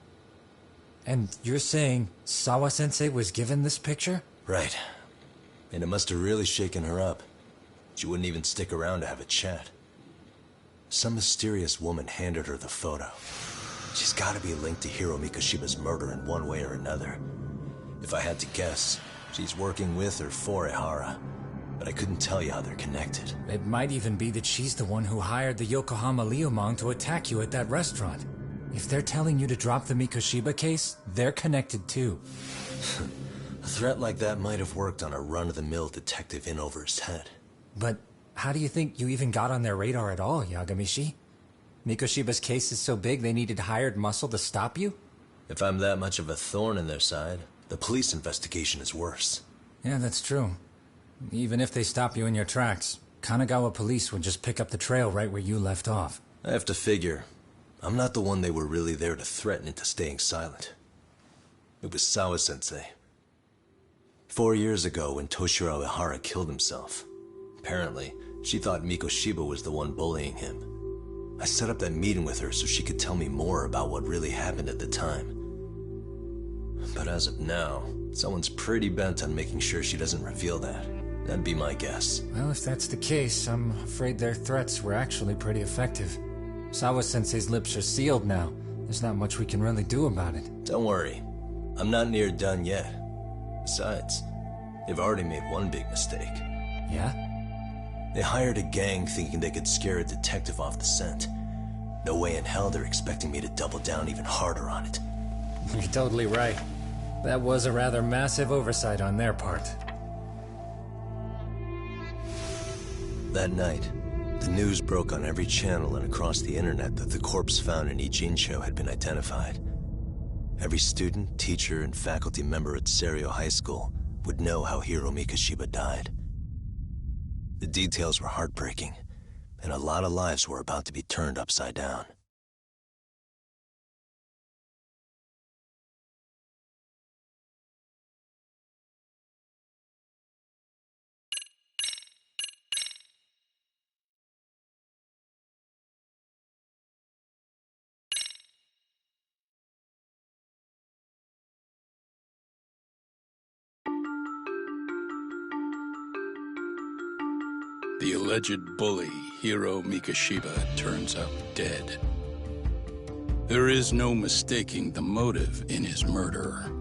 And you're saying Sawa-sensei was given this picture? Right. And it must have really shaken her up. She wouldn't even stick around to have a chat. Some mysterious woman handed her the photo. She's gotta be linked to Hiro Mikoshiba's murder in one way or another. If I had to guess, she's working with or for Ehara. But I couldn't tell you how they're connected. It might even be that she's the one who hired the Yokohama Liumang to attack you at that restaurant. If they're telling you to drop the Mikoshiba case, they're connected too. A threat like that might have worked on a run-of-the-mill detective in over his head. But how do you think you even got on their radar at all, Yagamishi? Mikoshiba's case is so big they needed hired muscle to stop you? If I'm that much of a thorn in their side, the police investigation is worse. Yeah, that's true. Even if they stop you in your tracks, Kanagawa police would just pick up the trail right where you left off. I have to figure, I'm not the one they were really there to threaten into staying silent. It was Sawa-sensei. 4 years ago when Toshiro Ehara killed himself, apparently, she thought Mikoshiba was the one bullying him. I set up that meeting with her so she could tell me more about what really happened at the time. But as of now, someone's pretty bent on making sure she doesn't reveal that. That'd be my guess. Well, if that's the case, I'm afraid their threats were actually pretty effective. Sawa-sensei's lips are sealed now. There's not much we can really do about it. Don't worry. I'm not near done yet. Besides, they've already made one big mistake. Yeah? They hired a gang thinking they could scare a detective off the scent. No way in hell they're expecting me to double down even harder on it. You're totally right. That was a rather massive oversight on their part. That night, the news broke on every channel and across the internet that the corpse found in Ijincho had been identified. Every student, teacher, and faculty member at Seiryu High School would know how Hiro Mikoshiba died. The details were heartbreaking, and a lot of lives were about to be turned upside down. The alleged bully, Hiro Mikoshiba, turns up dead. There is no mistaking the motive in his murder.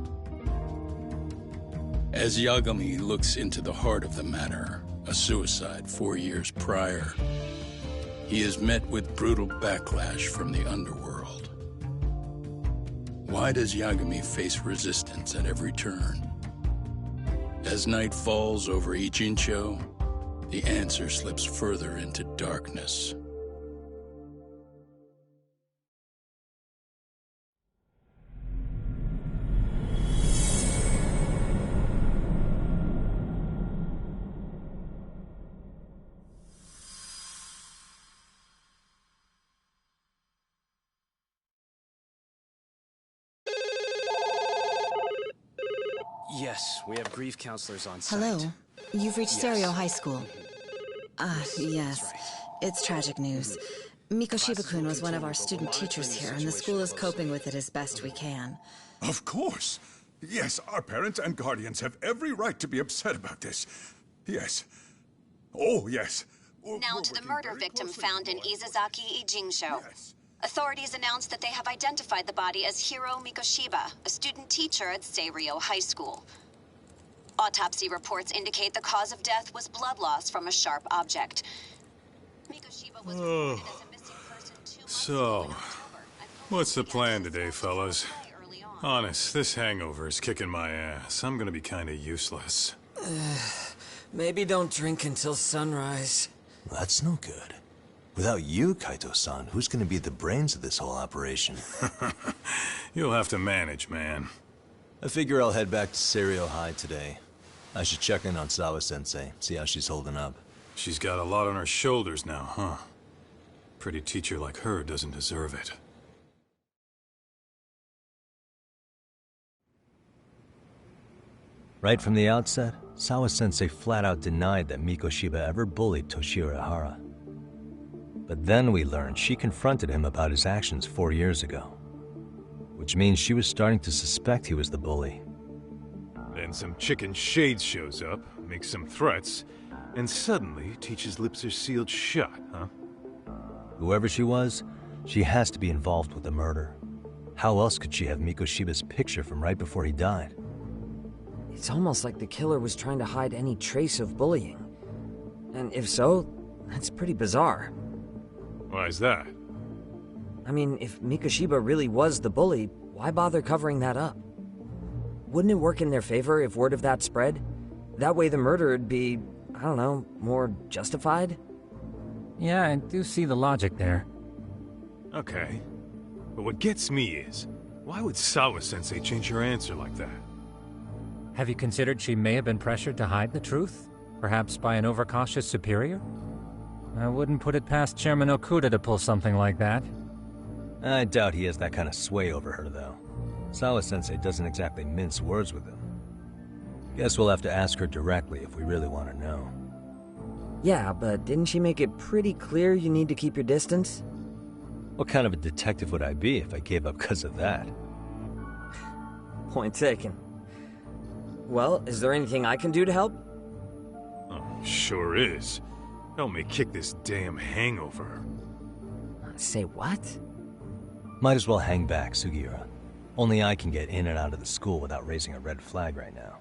As Yagami looks into the heart of the matter, a suicide 4 years prior, he is met with brutal backlash from the underworld. Why does Yagami face resistance at every turn? As night falls over Ijincho, the answer slips further into darkness. Yes, we have grief counselors on site. Hello. You've reached Yes. Seiryu High School. Yes. That's right. It's tragic news. Mikoshiba-kun was one of our student teachers here, and the school is coping with it as best we can. Of course. Yes, our parents and guardians have every right to be upset about this. Yes. Oh, yes. Now to the murder victim found in Izazaki Ijincho. Authorities announced that they have identified the body as Hiro Mikoshiba, a student teacher at Seiryu High School. Autopsy reports indicate the cause of death was blood loss from a sharp object. Mikoshiba was reported as a missing person 2 months ago in October. What's the plan today, fellas? Honest, this hangover is kicking my ass. I'm gonna be kinda useless. Maybe don't drink until sunrise. That's no good. Without you, Kaito-san, who's gonna be the brains of this whole operation? You'll have to manage, man. I figure I'll head back to Seiryu High today. I should check in on Sawa-sensei, see how she's holding up. She's got a lot on her shoulders now, huh? Pretty teacher like her doesn't deserve it. Right from the outset, Sawa-sensei flat out denied that Mikoshiba ever bullied Toshiro Ehara. But then we learned she confronted him about his actions 4 years ago. Which means she was starting to suspect he was the bully. Then some chicken shades shows up, makes some threats, and suddenly Teach's lips are sealed shut, huh? Whoever she was, she has to be involved with the murder. How else could she have Mikoshiba's picture from right before he died? It's almost like the killer was trying to hide any trace of bullying. And if so, that's pretty bizarre. Why is that? I mean, if Mikoshiba really was the bully, why bother covering that up? Wouldn't it work in their favor if word of that spread? That way the murder would be, I don't know, more justified? Yeah, I do see the logic there. Okay. But what gets me is, why would Sawa-sensei change her answer like that? Have you considered she may have been pressured to hide the truth? Perhaps by an overcautious superior? I wouldn't put it past Chairman Okuda to pull something like that. I doubt he has that kind of sway over her, though. Sawa-sensei doesn't exactly mince words with him. Guess we'll have to ask her directly if we really want to know. Yeah, but didn't she make it pretty clear you need to keep your distance? What kind of a detective would I be if I gave up because of that? Point taken. Well, is there anything I can do to help? Oh, sure is. Help me kick this damn hangover. Say what? Might as well hang back, Sugiura. Only I can get in and out of the school without raising a red flag right now.